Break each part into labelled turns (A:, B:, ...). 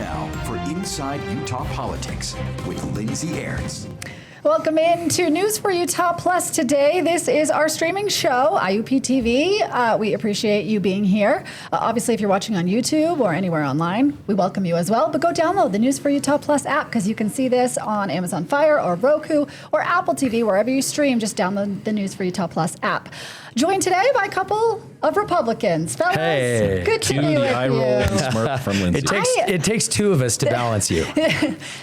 A: now for Inside Utah Politics with Lindsay Airns.
B: Welcome in to News for Utah Plus today. This is our streaming show, IUP TV. We appreciate you being here. Obviously, if you're watching on YouTube or anywhere online, we welcome you as well. But go download the News for Utah Plus app because you can see this on Amazon Fire or Roku or Apple TV, wherever you stream. Just download the News for Utah Plus app. Joined today by a couple of Republicans. Fellas,
C: hey,
B: good to be with
D: eye roll and
B: you.
D: smirk from Lindsay.
C: It takes two of us to balance you.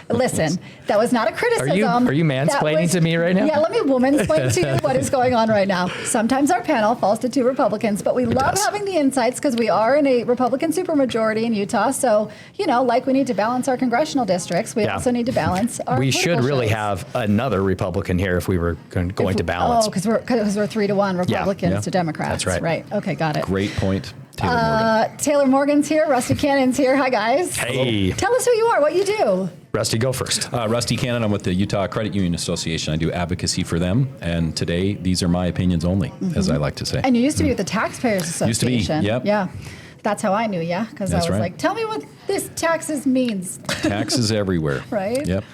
B: Listen, that was not a criticism.
C: Are you mansplaining to me right now?
B: Yeah, let me womansplain to you what is going on right now. Sometimes our panel falls to two Republicans, but we love having the insights because we are in a Republican supermajority in Utah. So, like we need to balance our congressional districts, we also need to balance our
C: We
B: political
C: should really
B: shows.
C: have another Republican here if we were going to balance.
B: Oh, because we're 3-1 Republicans to Democrats.
C: That's right.
B: Right. Okay, got it.
D: Great point, Taylor Morgan.
B: Taylor Morgan's here. Rusty Cannon's here. Hi, guys.
C: Hey.
B: Tell us who you are, what you do.
C: Rusty, go first.
D: Rusty Cannon, I'm with the Utah Credit Union Association. I do advocacy for them, and today these are my opinions only, as I like to say.
B: And you used to be with the Taxpayers Association.
D: Used to be, yep.
B: Yeah. That's how I knew you, because I was
D: right.
B: like, tell me what this taxes means.
D: Taxes everywhere.
B: Right?
D: Yep.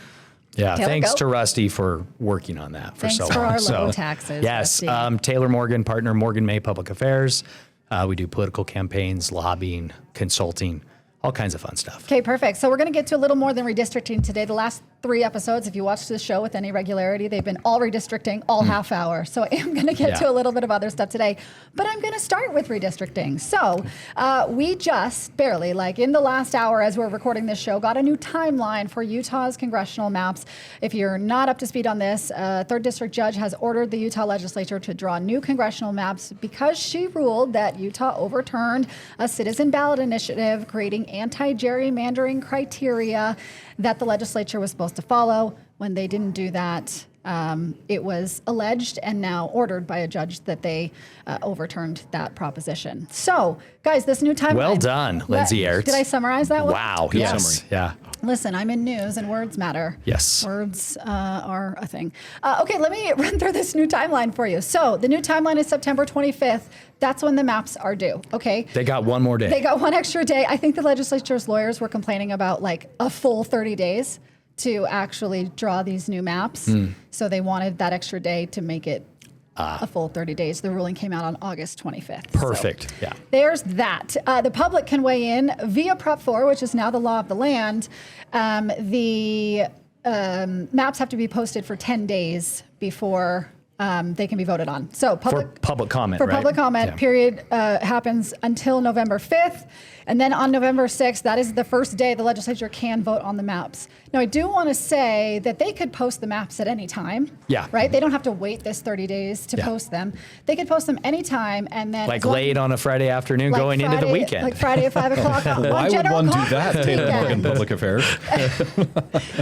C: Yeah,
B: Taylor,
C: thanks
B: go.
C: to Rusty for working on that for
B: Thanks
C: so
B: for
C: long.
B: our low taxes,
C: Yes,
B: Rusty.
C: Taylor Morgan, partner Morgan May Public Affairs. We do political campaigns, lobbying, consulting, all kinds of fun stuff.
B: Okay, perfect. So we're going to get to a little more than redistricting today. The last 3 episodes, if you watch this show with any regularity, they've been all redistricting, all half hour. So I am going to get to a little bit of other stuff today, but I'm going to start with redistricting. So we just barely, like in the last hour as we're recording this show, got a new timeline for Utah's congressional maps. If you're not up to speed on this, a 3rd District judge has ordered the Utah legislature to draw new congressional maps because she ruled that Utah overturned a citizen ballot initiative creating anti-gerrymandering criteria that the legislature was supposed to follow. When they didn't do that, it was alleged and now ordered by a judge that they overturned that proposition. So, guys, this new timeline.
C: Well done, Lindsay Airns.
B: Did I summarize that well?
C: Wow,
D: Good
C: yes.
D: summary.
C: Yeah.
B: Listen, I'm in news and words matter.
C: Yes.
B: Words are a thing. Okay, let me run through this new timeline for you. So the new timeline is September 25th. That's when the maps are due, okay?
C: They got one more day.
B: They got one extra day. I think the legislature's lawyers were complaining about like a full 30 days to actually draw these new maps. So they wanted that extra day to make it a full 30 days. The ruling came out on August 25th.
C: Perfect.
B: So there's that. The public can weigh in via Prep 4, which is now the law of the land. The maps have to be posted for 10 days before they can be voted on. So
C: For public comment,
B: for
C: right?
B: public comment, period happens until November 5th. And then on November 6th, that is the first day the legislature can vote on the maps. Now, I do want to say that they could post the maps at any time.
C: Yeah.
B: Right? They don't have to wait this 30 days to post them. They could post them anytime and then...
C: Like late on a Friday afternoon
B: like
C: going into the weekend.
B: Like Friday at 5 o'clock on
D: Why would
B: General
D: one do
B: Conference
D: that, Taylor Morgan,
B: weekend.
D: Public Affairs?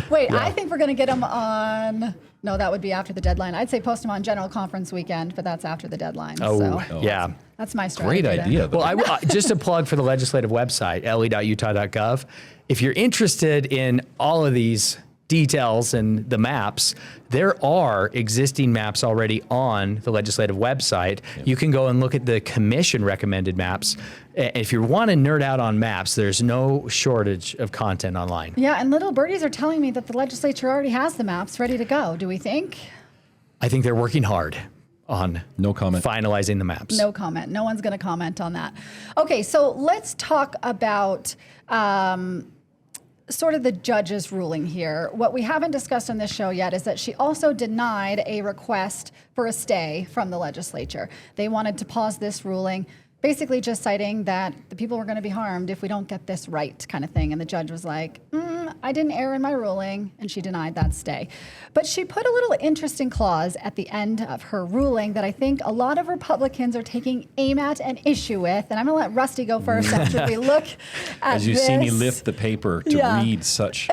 B: Wait, I think we're going to get them on... No, that would be after the deadline. I'd say post them on General Conference weekend, but that's after the deadline. So
C: Yeah.
B: that's my strategy.
D: Great
B: there.
D: idea.
C: Well, just a plug for the legislative website, le.utah.gov. If you're interested in all of these details and the maps, there are existing maps already on the legislative website. You can go and look at the commission recommended maps. If you want to nerd out on maps, there's no shortage of content online.
B: Yeah, and little birdies are telling me that the legislature already has the maps ready to go. Do we think?
C: I think they're working hard on
D: No comment.
C: finalizing the maps.
B: No comment. No one's going to comment on that. Okay, so let's talk about sort of the judge's ruling here. What we haven't discussed on this show yet is that she also denied a request for a stay from the legislature. They wanted to pause this ruling, basically just citing that the people were going to be harmed if we don't get this right, kind of thing. And the judge was like, I didn't err in my ruling, and she denied that stay. But she put a little interesting clause at the end of her ruling that I think a lot of Republicans are taking aim at and issue with. And I'm going to let Rusty go first after we look at
D: As you
B: this.
D: see me lift the paper to read such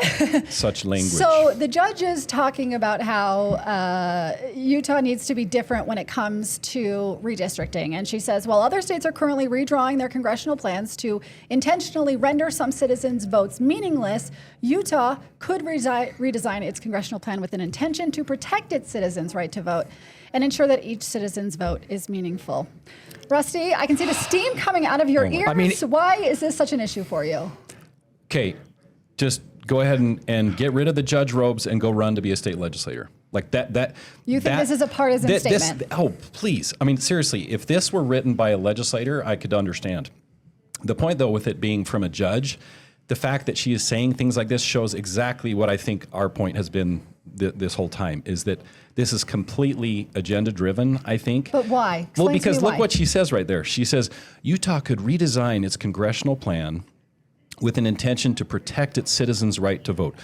D: language.
B: So the judge is talking about how Utah needs to be different when it comes to redistricting. And she says, while other states are currently redrawing their congressional plans to intentionally render some citizens' votes meaningless, Utah could redesign its congressional plan with an intention to protect its citizens' right to vote and ensure that each citizen's vote is meaningful. Rusty, I can see the steam coming out of your ears.
C: I mean,
B: why is this such an issue for you?
D: Okay, just go ahead and get rid of the judge robes and go run to be a state legislator. Like that.
B: You think this is a partisan statement?
D: Oh, please. I mean, seriously, if this were written by a legislator, I could understand. The point, though, with it being from a judge, the fact that she is saying things like this shows exactly what I think our point has been this whole time, is that this is completely agenda-driven, I think.
B: But why? Explain
D: Well, because
B: to me
D: look what she says right there. She says, Utah could redesign its congressional plan with an intention to protect its citizens' right to vote.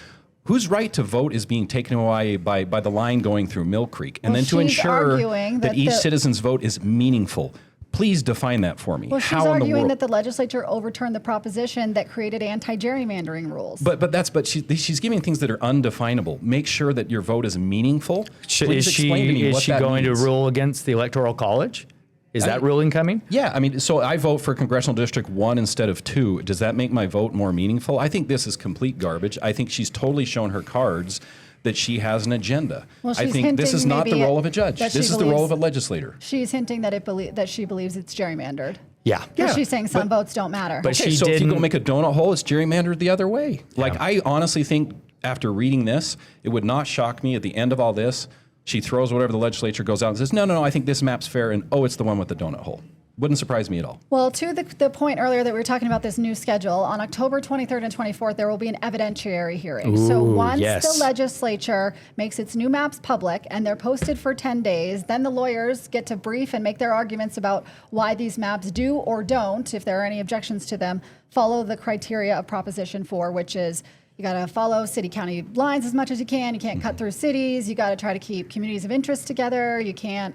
D: Whose right to vote is being taken away by the line going through Mill Creek? And then to ensure that each citizen's vote is meaningful. Please define that for me.
B: Well, she's arguing that the legislature overturned the proposition that created anti-gerrymandering rules.
D: But she's giving things that are undefinable. Make sure that your vote is meaningful. Please explain to me what that means. Is she going
C: to rule against the Electoral College? Is that ruling coming?
D: Yeah, I mean, so I vote for Congressional District 1 instead of 2. Does that make my vote more meaningful? I think this is complete garbage. I think she's totally shown her cards that she has an agenda.
B: Well,
D: I think this is not the role of a judge. This is the role of a legislator.
B: She's hinting that she believes it's gerrymandered.
C: Yeah.
B: She's saying some votes don't matter.
C: But
D: okay, so if you go make a donut hole, it's gerrymandered the other way. Like, I honestly think after reading this, it would not shock me at the end of all this, she throws whatever the legislature goes out and says, no, I think this map's fair, and it's the one with the donut hole. Wouldn't surprise me at all.
B: Well, to the point earlier that we were talking about this new schedule, on October 23rd and 24th, there will be an evidentiary hearing. So once the legislature makes its new maps public and they're posted for 10 days, then the lawyers get to brief and make their arguments about why these maps do or don't, if there are any objections to them, follow the criteria of Proposition 4, which is you got to follow city-county lines as much as you can. You can't cut through cities. You got to try to keep communities of interest together. You can't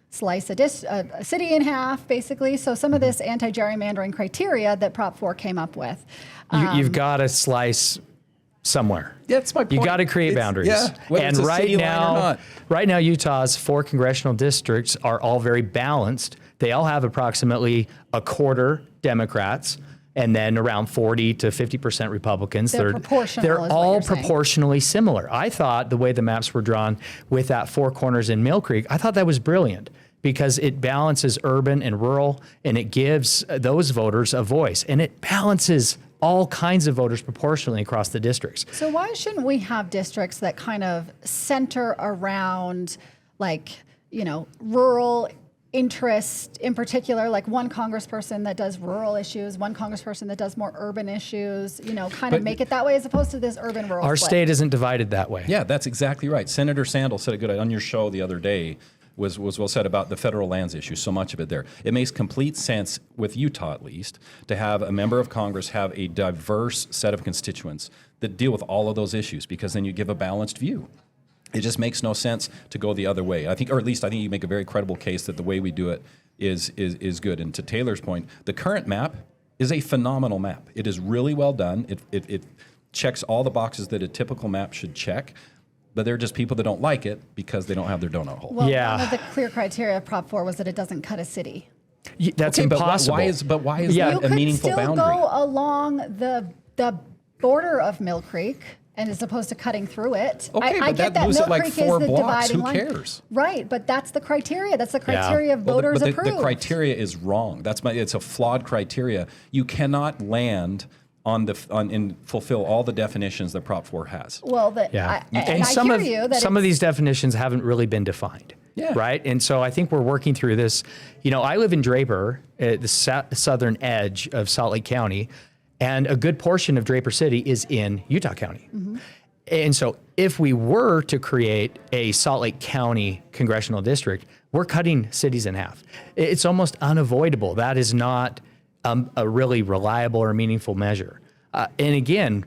B: slice a city in half, basically. So some of this anti-gerrymandering criteria that Prop 4 came up with.
C: You've got to slice somewhere.
D: That's my point.
C: You got to create boundaries.
D: Yeah,
C: and right now, Utah's 4 congressional districts are all very balanced. They all have approximately a quarter Democrats, and then around 40 to 50% Republicans.
B: They're proportional.
C: They're all proportionally similar. I thought the way the maps were drawn with that 4 corners in Mill Creek, I thought that was brilliant because it balances urban and rural, and it gives those voters a voice, and it balances all kinds of voters proportionally across the districts.
B: So why shouldn't we have districts that kind of center around, rural interest in particular, like one congressperson that does rural issues, one congressperson that does more urban issues, make it that way as opposed to this urban-rural
C: Our
B: split.
C: state isn't divided that way.
D: Yeah, that's exactly right. Senator Sandel said it good on your show the other day, was well said about the federal lands issue, so much of it there. It makes complete sense, with Utah at least, to have a member of Congress have a diverse set of constituents that deal with all of those issues, because then you give a balanced view. It just makes no sense to go the other way. I think you make a very credible case that the way we do it is good. And to Taylor's point, the current map is a phenomenal map. It is really well done. It checks all the boxes that a typical map should check. But there are just people that don't like it because they don't have their donut hole.
B: Well, one of the clear criteria of Prop 4 was that it doesn't cut a city.
C: That's impossible.
D: But why is that a meaningful boundary?
B: You could still go along the border of Mill Creek, and as opposed to cutting through it.
D: Okay,
B: I
D: but
B: get
D: that moves it
B: Mill
D: like
B: Creek
D: 4
B: is the
D: blocks.
B: dividing
D: Who
B: line.
D: cares?
B: Right, but that's the criteria. That's the criteria voters approved.
D: The criteria is wrong. It's a flawed criteria. You cannot land and fulfill all the definitions that Prop 4 has.
B: Well,
C: some of these definitions haven't really been defined.
D: Yeah.
C: Right. And so I think we're working through this. I live in Draper, at the southern edge of Salt Lake County, and a good portion of Draper City is in Utah County. Mm-hmm. And so if we were to create a Salt Lake County congressional district, we're cutting cities in half. It's almost unavoidable. That is not a really reliable or meaningful measure. And again,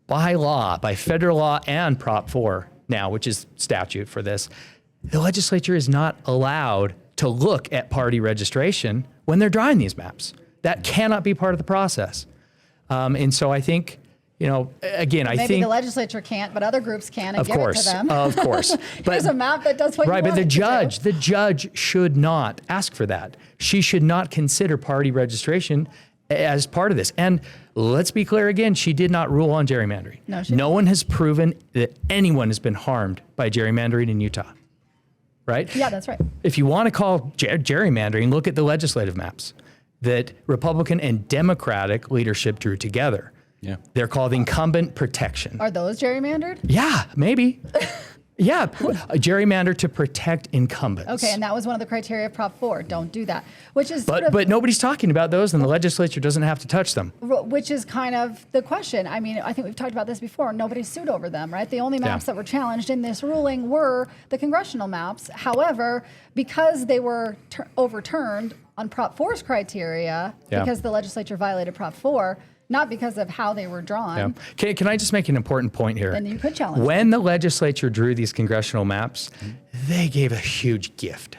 C: by law, by federal law and Prop 4 now, which is statute for this, the legislature is not allowed to look at party registration when they're drawing these maps. That cannot be part of the process. And so I think, again, I think
B: maybe the legislature can't, but other groups can, and give it to them.
C: Of course.
B: There's a map that does what you want
C: but
B: it to do.
C: the judge should not ask for that. She should not consider party registration as part of this. And let's be clear again, she did not rule on gerrymandering. No one has proven that anyone has been harmed by gerrymandering in Utah. Right?
B: Yeah, that's right.
C: If you want to call gerrymandering, look at the legislative maps that Republican and Democratic leadership drew together.
D: Yeah.
C: They're called incumbent protection.
B: Are those gerrymandered?
C: Yeah, maybe. Yeah, a gerrymander to protect incumbents.
B: Okay, and that was one of the criteria of Prop 4. Don't do that. Which is
C: But nobody's talking about those, and the legislature doesn't have to touch them.
B: which is kind of the question. I mean, I think we've talked about this before. Nobody sued over them, right? The only maps that were challenged in this ruling were the congressional maps. However, because they were overturned on Prop 4's criteria, because the legislature violated Prop 4, not because of how they were drawn.
C: Yeah. Can I just make an important point here?
B: Then you could challenge
C: when the legislature drew these congressional maps, they gave a huge gift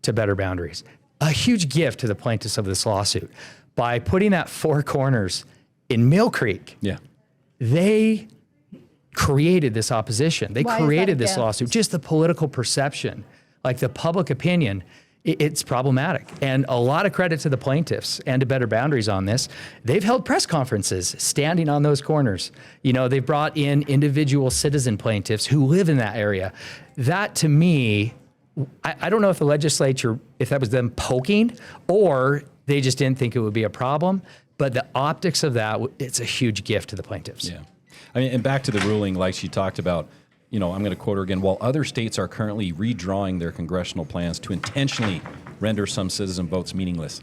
C: to Better Boundaries, a huge gift to the plaintiffs of this lawsuit. By putting that four corners in Mill Creek, they created this opposition. They created this lawsuit. Just the political perception, like the public opinion, it's problematic. And a lot of credit to the plaintiffs and to Better Boundaries on this. They've held press conferences standing on those corners. You know, they've brought in individual citizen plaintiffs who live in that area. That, to me, I don't know if the legislature, if that was them poking or they just didn't think it would be a problem, but the optics of that, it's a huge gift to the plaintiffs.
D: Yeah. I mean, and back to the ruling, like she talked about, you know, I'm going to quote her again, while other states are currently redrawing their congressional plans to intentionally render some citizen votes meaningless.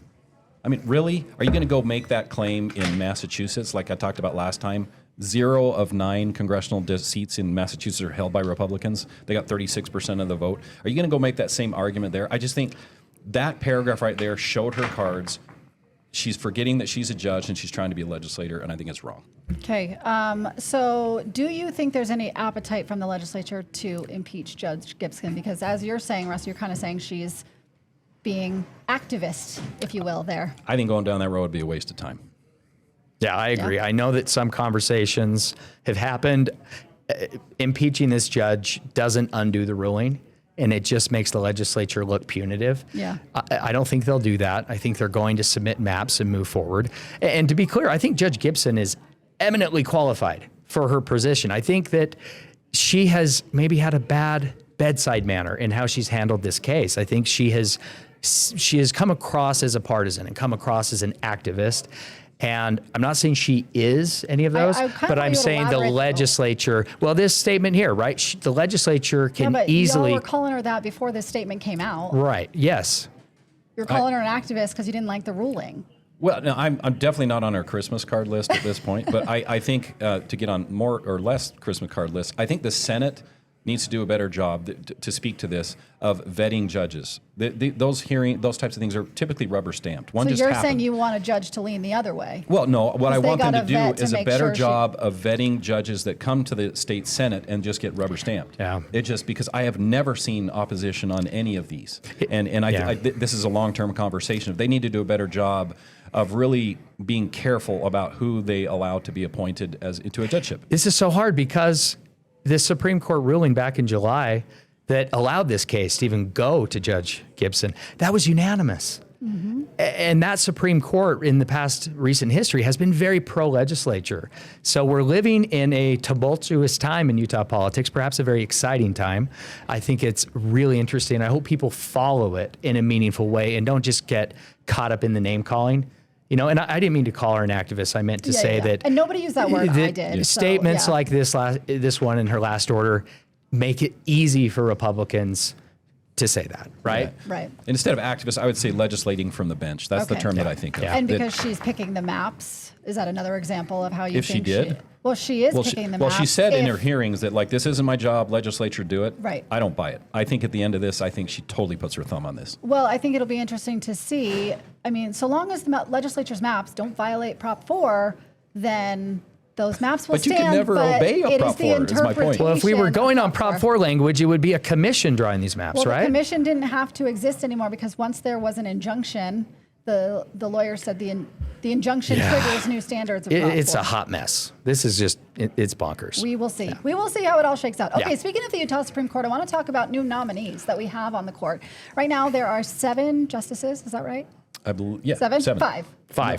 D: I mean, really? Are you going to go make that claim in Massachusetts, like I talked about last time? 0 of 9 congressional seats in Massachusetts are held by Republicans. They got 36% of the vote. Are you going to go make that same argument there? I just think that paragraph right there showed her cards. She's forgetting that she's a judge and she's trying to be a legislator, and I think it's wrong.
B: Okay, so do you think there's any appetite from the legislature to impeach Judge Gibson? Because as you're saying, Russ, you're kind of saying she's being activist, if you will, there.
D: I think going down that road would be a waste of time.
C: Yeah, I agree. I know that some conversations have happened. Impeaching this judge doesn't undo the ruling, and it just makes the legislature look punitive.
B: Yeah.
C: I don't think they'll do that. I think they're going to submit maps and move forward. And to be clear, I think Judge Gibson is eminently qualified for her position. I think that she has maybe had a bad bedside manner in how she's handled this case. I think she has come across as a partisan and come across as an activist. And I'm not saying she is any of those, but I'm saying the legislature, well, this statement here, right? The legislature can easily.
B: You were calling her that before this statement came out.
C: Right, yes.
B: You're calling her an activist because you didn't like the ruling.
D: Well, no, I'm definitely not on her Christmas card list at this point, but I think to get on more or less Christmas card lists, I think the Senate needs to do a better job to speak to this of vetting judges. Those types of things are typically rubber stamped.
B: So you're saying you want a judge to lean the other way?
D: Well, no. What I want them to do is a better job of vetting judges that come to the state Senate and just get rubber stamped.
C: Yeah.
D: It just because I have never seen opposition on any of these, and this is a long-term conversation. If they need to do a better job of really being careful about who they allow to be appointed to a judgeship.
C: This is so hard because this Supreme Court ruling back in July that allowed this case to even go to Judge Gibson, that was unanimous. Mm-hmm. And that Supreme Court in the past recent history has been very pro-legislature. So we're living in a tumultuous time in Utah politics, perhaps a very exciting time. I think it's really interesting. I hope people follow it in a meaningful way and don't just get caught up in the name calling. You know, and I didn't mean to call her an activist. I meant to say that.
B: And nobody used that word. I did.
C: Statements like this one in her last order make it easy for Republicans to say that, right?
B: Yeah. Right.
D: Instead of activists, I would say legislating from the bench. That's the term that I think of.
B: And because she's picking the maps, is that another example of how you
D: think she did?
B: She is picking the maps.
D: Well, she said in her hearings that, like, this isn't my job, legislature do it.
B: Right.
D: I don't buy it. I think at the end of this, I think she totally puts her thumb on this.
B: Well, I think it'll be interesting to see. I mean, so long as the legislature's maps don't violate Prop 4, then those maps will stand.
D: But you can never obey a Prop 4, is my point.
C: Well, if we were going on Prop 4 language, it would be a commission drawing these maps, right?
B: The commission didn't have to exist anymore because once there was an injunction, the lawyer said the injunction triggers new standards of Prop 4.
C: It's a hot mess. This is just, it's bonkers.
B: We will see. Yeah. We will see how it all shakes out. Okay, speaking of the Utah Supreme Court, I want to talk about new nominees that we have on the court. Right now, there are 7 justices. Is that right?
D: I believe, yeah.
B: Seven?
C: Five.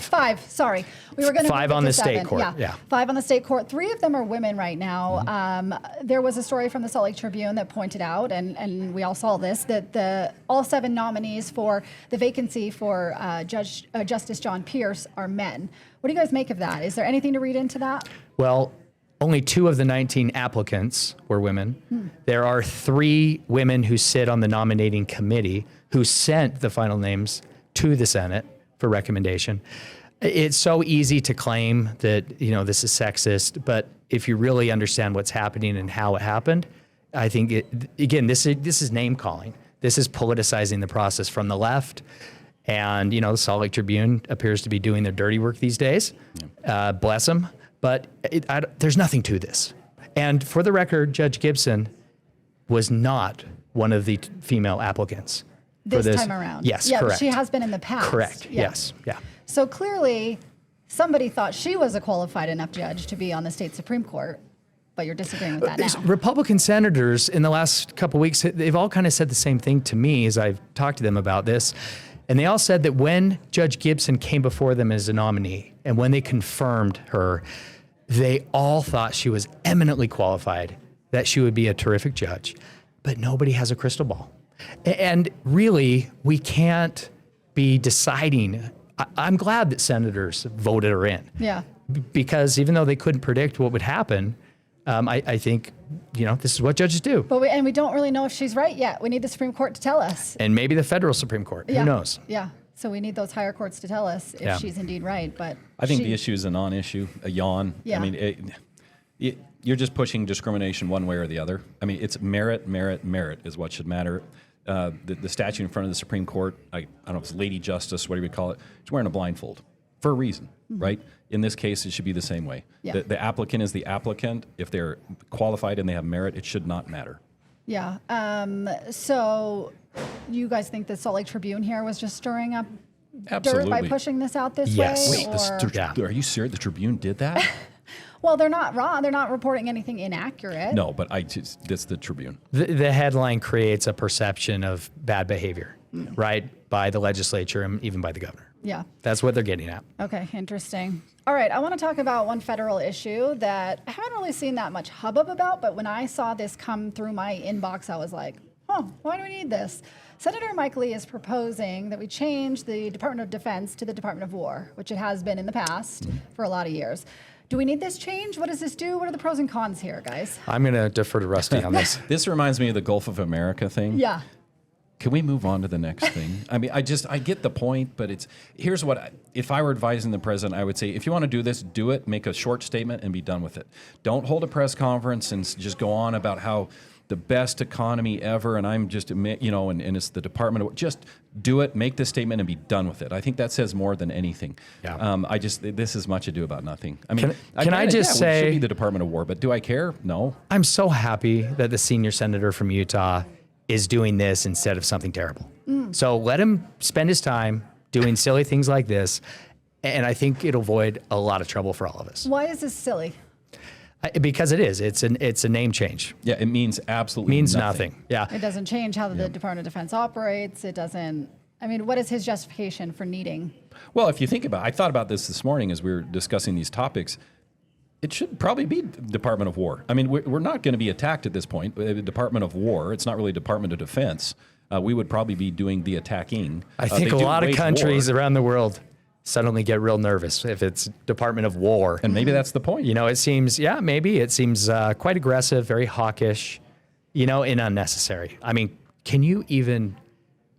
B: Five. Sorry. We were going to
C: Five
B: move it
C: on
B: to
C: the state
B: seven.
C: court, yeah.
B: 5 on the state court. 3 of them are women right now. There was a story from the Salt Lake Tribune that pointed out, and we all saw this, that all 7 nominees for the vacancy for Justice John Pierce are men. What do you guys make of that? Is there anything to read into that?
C: Well, only 2 of the 19 applicants were women. There are 3 women who sit on the nominating committee who sent the final names to the Senate for recommendation. It's so easy to claim that, this is sexist, but if you really understand what's happening and how it happened, I think this is name calling. This is politicizing the process from the left. And, the Salt Lake Tribune appears to be doing their dirty work these days. Bless them. But there's nothing to this. And for the record, Judge Gibson was not one of the female applicants.
B: This time around.
C: Yes,
B: yeah,
C: correct.
B: She has been in the past.
C: Correct,
B: Yeah.
C: yes, yeah.
B: So clearly, somebody thought she was a qualified enough judge to be on the state Supreme Court, but you're disagreeing with that now.
C: Republican senators in the last couple of weeks, they've all kind of said the same thing to me as I've talked to them about this. And they all said that when Judge Gibson came before them as a nominee and when they confirmed her, they all thought she was eminently qualified, that she would be a terrific judge. But nobody has a crystal ball. And really, we can't be deciding. I'm glad that senators voted her in.
B: Yeah.
C: Because even though they couldn't predict what would happen, I think, this is what judges do.
B: But we don't really know if she's right yet. We need the Supreme Court to tell us.
C: And maybe the federal Supreme Court.
B: Yeah.
C: Who knows?
B: Yeah. So we need those higher courts to tell us if she's indeed right. But
D: I think the issue is a non-issue, a yawn.
B: Yeah.
D: I mean, you're just pushing discrimination one way or the other. I mean, it's merit is what should matter. The statute in front of the Supreme Court, I don't know if it's Lady Justice, whatever you call it, she's wearing a blindfold for a reason, right? In this case, it should be the same way.
B: Yeah.
D: The applicant is the applicant. If they're qualified and they have merit, it should not matter.
B: Yeah. So you guys think the Salt Lake Tribune here was just stirring up dirt by pushing this out this
C: Yes.
B: way?
C: Wait,
D: Are you serious? The Tribune did that?
B: Well, they're not wrong. They're not reporting anything inaccurate.
D: No, but that's the Tribune.
C: The headline creates a perception of bad behavior, right? By the legislature and even by the governor.
B: Yeah.
C: That's what they're getting at.
B: Okay, interesting. All right, I want to talk about one federal issue that I haven't really seen that much hubbub about, but when I saw this come through my inbox, I was like, why do we need this? Senator Mike Lee is proposing that we change the Department of Defense to the Department of War, which it has been in the past for a lot of years. Do we need this change? What does this do? What are the pros and cons here, guys?
C: I'm going to defer to Rusty on this.
D: This reminds me of the Gulf of America thing.
B: Yeah.
D: Can we move on to the next thing? I mean, I get the point, but here's what, if I were advising the president, I would say, if you want to do this, do it, make a short statement and be done with it. Don't hold a press conference and just go on about how the best economy ever, and I'm just, and it's the Department of, just do it, make the statement and be done with it. I think that says more than anything.
C: Yeah.
D: This is much ado about nothing. I mean,
C: can I just say,
D: it should be the Department of War, but do I care? No.
C: I'm so happy that the senior senator from Utah is doing this instead of something terrible. So let him spend his time doing silly things like this, and I think it'll avoid a lot of trouble for all of us.
B: Why is this silly?
C: Because it is. It's a name change.
D: Yeah, it means absolutely
C: nothing. Yeah.
B: It doesn't change how the Department of Defense operates. It doesn't. I mean, what is his justification for needing?
D: Well, if you think about it, I thought about this morning as we were discussing these topics. It should probably be Department of War. I mean, we're not going to be attacked at this point. The Department of War, it's not really Department of Defense. We would probably be doing the attacking.
C: I think a lot of countries around the world suddenly get real nervous if it's Department of War.
D: And maybe that's the point.
C: It seems, maybe it seems quite aggressive, very hawkish, and unnecessary. I mean, can you even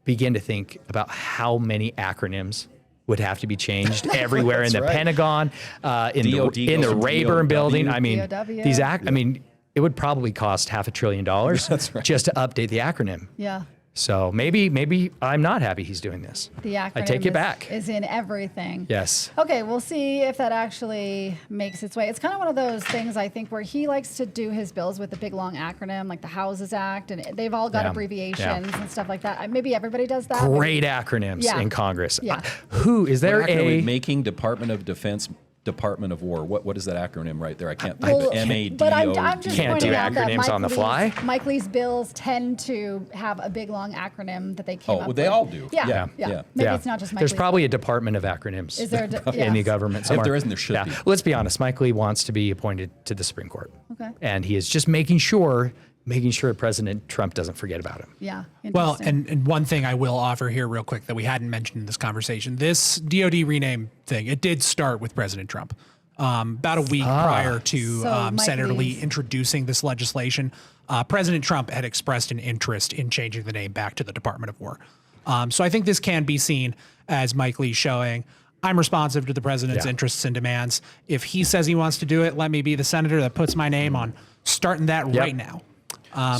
C: begin to think about how many acronyms would have to be changed everywhere in the Pentagon, in the Rayburn building? I mean, it would probably cost $500 billion just to update the acronym.
B: Yeah.
C: So maybe I'm not happy he's doing this.
B: The acronym
C: I take it back.
B: Is in everything.
C: Yes.
B: Okay, we'll see if that actually makes its way. It's kind of one of those things, I think, where he likes to do his bills with a big, long acronym, like the Houses Act, and they've all got abbreviations and stuff like that. Maybe everybody does that.
C: Great acronyms in Congress.
B: Yeah.
C: Who is there
D: making Department of Defense Department of War. What is that acronym right there? I can't
B: Well,
D: think. MADO.
B: But I'm just
C: Can't do
B: pointing out that
C: acronyms on the fly.
B: Mike Lee's bills tend to have a big long acronym that they came up with.
D: They all do.
B: Yeah.
D: Yeah.
B: Maybe it's not just Mike
C: There's
B: Lee.
C: probably a department of acronyms
B: Is there
C: in the government somewhere.
D: If there isn't, there should be.
C: Let's be honest. Mike Lee wants to be appointed to the Supreme Court.
B: Okay.
C: And he is just making sure President Trump doesn't forget about him.
B: Yeah.
E: Well,
B: interesting.
E: and one thing I will offer here real quick that we hadn't mentioned in this conversation, this DOD rename thing, it did start with President Trump. About a week prior to
B: So Mike
E: Senator Lee
B: Lee's-
E: introducing this legislation, President Trump had expressed an interest in changing the name back to the Department of War. So I think this can be seen as Mike Lee showing, I'm responsive to the president's interests and demands. If he says he wants to do it, let me be the senator that puts my name on starting that right now.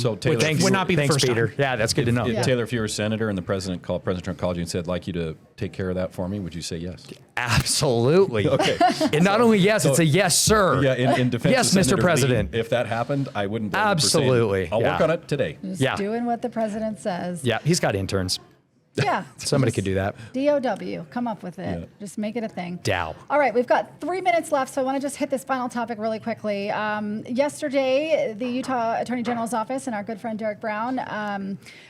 D: So Taylor,
E: which would not be the
C: Thanks,
E: first
C: Peter.
E: time.
C: Yeah, that's good to know.
D: Taylor, if you were a senator and President Trump called you and said, like you to take care of that for me, would you say yes?
C: Absolutely.
D: Okay.
C: And not only yes, it's a yes, sir.
D: Yeah, in defense
C: Yes,
D: of
C: Mr.
D: Senator
C: President.
D: Lee, if that happened, I wouldn't blame him for saying,
C: Absolutely,
D: I'll work
C: yeah.
D: on it today.
B: Just
C: Yeah.
B: doing what the president says.
C: Yeah, he's got interns.
B: Yeah.
C: Somebody could do that.
B: DOW, come up with it.
D: Yeah.
B: Just make it a thing.
C: Dow.
B: All right, we've got 3 minutes left, so I want to just hit this final topic really quickly. Yesterday, the Utah Attorney General's office and our good friend Derek Brown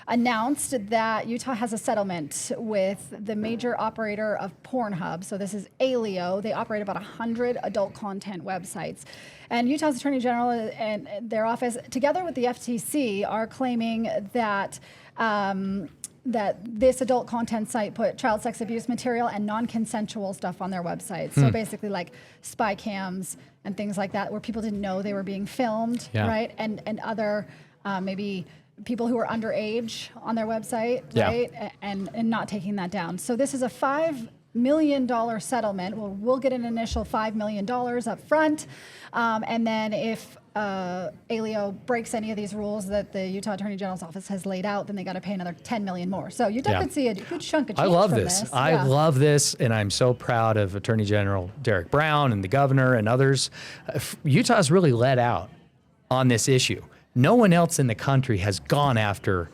B: announced that Utah has a settlement with the major operator of Pornhub. So this is Alio. They operate about 100 adult content websites. And Utah's Attorney General and their office, together with the FTC, are claiming that that this adult content site put child sex abuse material and non-consensual stuff on their website. So basically like spy cams and things like that where people didn't know they were being filmed,
C: Yeah.
B: right? And other maybe people who are underage on their website,
C: Yeah.
B: right? And not taking that down. So this is a $5 million settlement. We'll get an initial $5 million up front. And then if Alio breaks any of these rules that the Utah Attorney General's office has laid out, then they got to pay another $10 million more. So Utah
C: Yeah.
B: could see a good chunk of change
C: I love
B: from
C: this.
B: this.
C: I
B: Yeah.
C: love this, and I'm so proud of Attorney General Derek Brown and the governor and others. Utah's really let out on this issue. No one else in the country has gone after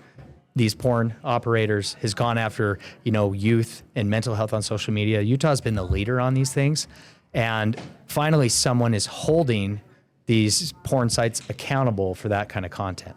C: these porn operators, has gone after, youth and mental health on social media. Utah's been the leader on these things. And finally, someone is holding these porn sites accountable for that kind of content.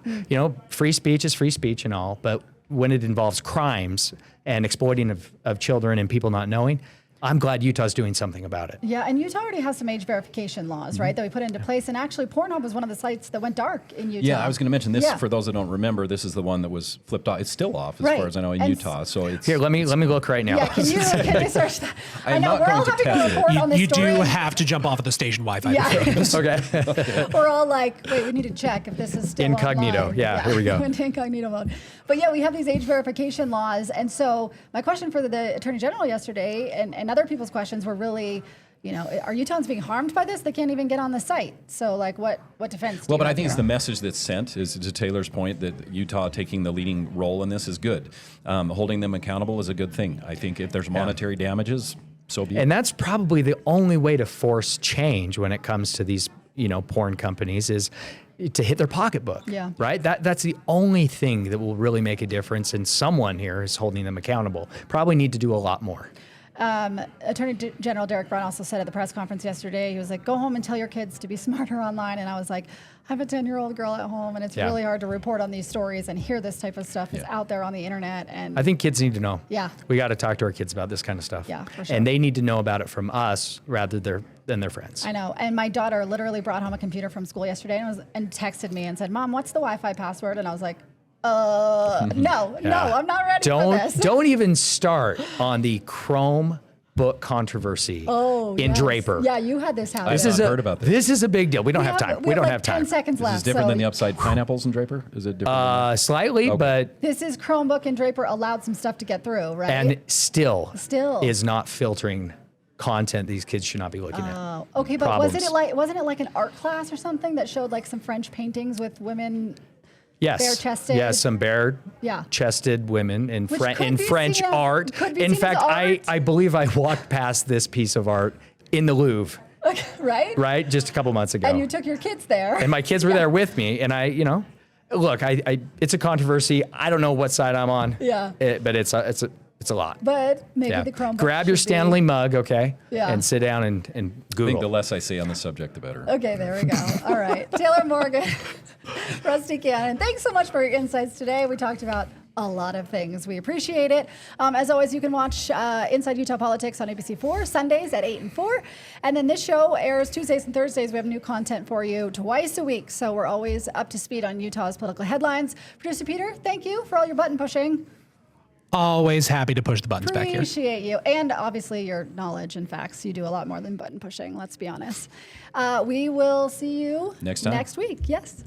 C: Free speech is free speech and all, but when it involves crimes and exploiting of children and people not knowing, I'm glad Utah's doing something about it.
B: Yeah, and Utah already has some age verification laws, right, that we put into place. And actually, Pornhub was one of the sites that went dark in Utah.
D: Yeah, I was going to mention this
B: Yeah.
D: for those that don't remember. This is the one that was flipped off. It's still off as
B: Right.
D: far as I know in
B: And
D: Utah. So it's
C: Here, let me look right now.
B: Yeah, can you search that? I
D: I'm
B: know
D: not
B: we're all
D: going to
B: having a
D: test it.
B: report on this
E: You
B: story.
E: do have to jump off of the station Wi-Fi.
B: Yeah.
C: Okay.
B: We're all like, wait, we need to check if this is still
C: Incognito.
B: online.
C: Yeah, here we go.
B: Into incognito mode. But yeah, we have these age verification laws. And so my question for the Attorney General yesterday and other people's questions were really, are Utahns being harmed by this? They can't even get on the site. So like what defense do
D: Well,
B: you
D: but I
B: have
D: think it's
B: here?
D: the message that's sent is to Taylor's point that Utah taking the leading role in this is good. Holding them accountable is a good thing. I think if there's monetary damages, so be it.
C: And that's probably the only way to force change when it comes to these, porn companies is to hit their pocketbook.
B: Yeah.
C: Right? That's the only thing that will really make a difference, and someone here is holding them accountable. Probably need to do a lot more.
B: Attorney General Derek Brown also said at the press conference yesterday, he was like, go home and tell your kids to be smarter online. And I was like, I have a 10-year-old girl at home, and it's
C: Yeah.
B: really hard to report on these stories and hear this type of stuff is out there on the internet. And
C: I think kids need to know.
B: Yeah.
C: We got to talk to our kids about this kind of stuff.
B: Yeah, for sure.
C: And they need to know about it from us rather than their friends.
B: I know. And my daughter literally brought home a computer from school yesterday and texted me and said, Mom, what's the Wi-Fi password? And I was like, no, I'm not ready for this.
C: Don't even start on the Chrome book controversy in
B: yes.
C: Draper.
B: Yeah, you had this happen.
D: I've not heard about this.
C: This is a big deal. We don't have time. We don't
B: like
C: have
B: 10
C: time.
B: seconds
D: Is
B: left.
D: this different
B: so
D: than the upside pineapples in Draper? Is it different?
C: Slightly,
D: Okay.
C: but
B: This is Chromebook and Draper allowed some stuff to get through, right?
C: and still is not filtering content these kids should not be looking at.
B: Oh, okay, but
C: Problems.
B: wasn't it like an art class or something that showed like some French paintings with women?
C: Yes.
B: bare-chested?
C: Yes, some
B: Yeah.
C: bare-chested women in
B: Which could
C: in
B: be
C: French
B: seen as-
C: art.
B: could be
C: In
B: seen as
C: fact,
B: art.
C: I believe I walked past this piece of art in the Louvre,
B: Right?
C: right, just a couple months ago.
B: And you took your kids there.
C: And my kids were there with me, and look, I it's a controversy. I don't know what side I'm on.
B: Yeah.
C: But it's It's a lot.
B: But maybe the Chromebook.
C: Grab your
B: should be-
C: Stanley mug, okay?
B: Yeah.
C: And sit down and
D: I
C: Google.
D: think the less I say on the subject, the better.
B: Okay, there we go. All right. Taylor Morgan, Rusty Cannon, thanks so much for your insights today. We talked about a lot of things. We appreciate it. As always, you can watch Inside Utah Politics on ABC4 Sundays at 8 and 4. And then this show airs Tuesdays and Thursdays. We have new content for you twice a week. So we're always up to speed on Utah's political headlines. Producer Peter, thank you for all your button pushing.
E: Always happy to push the buttons back here.
B: Appreciate you. And obviously your knowledge and facts. You do a lot more than button pushing, let's be honest. We will see you
D: Next time.
B: next week. Yes.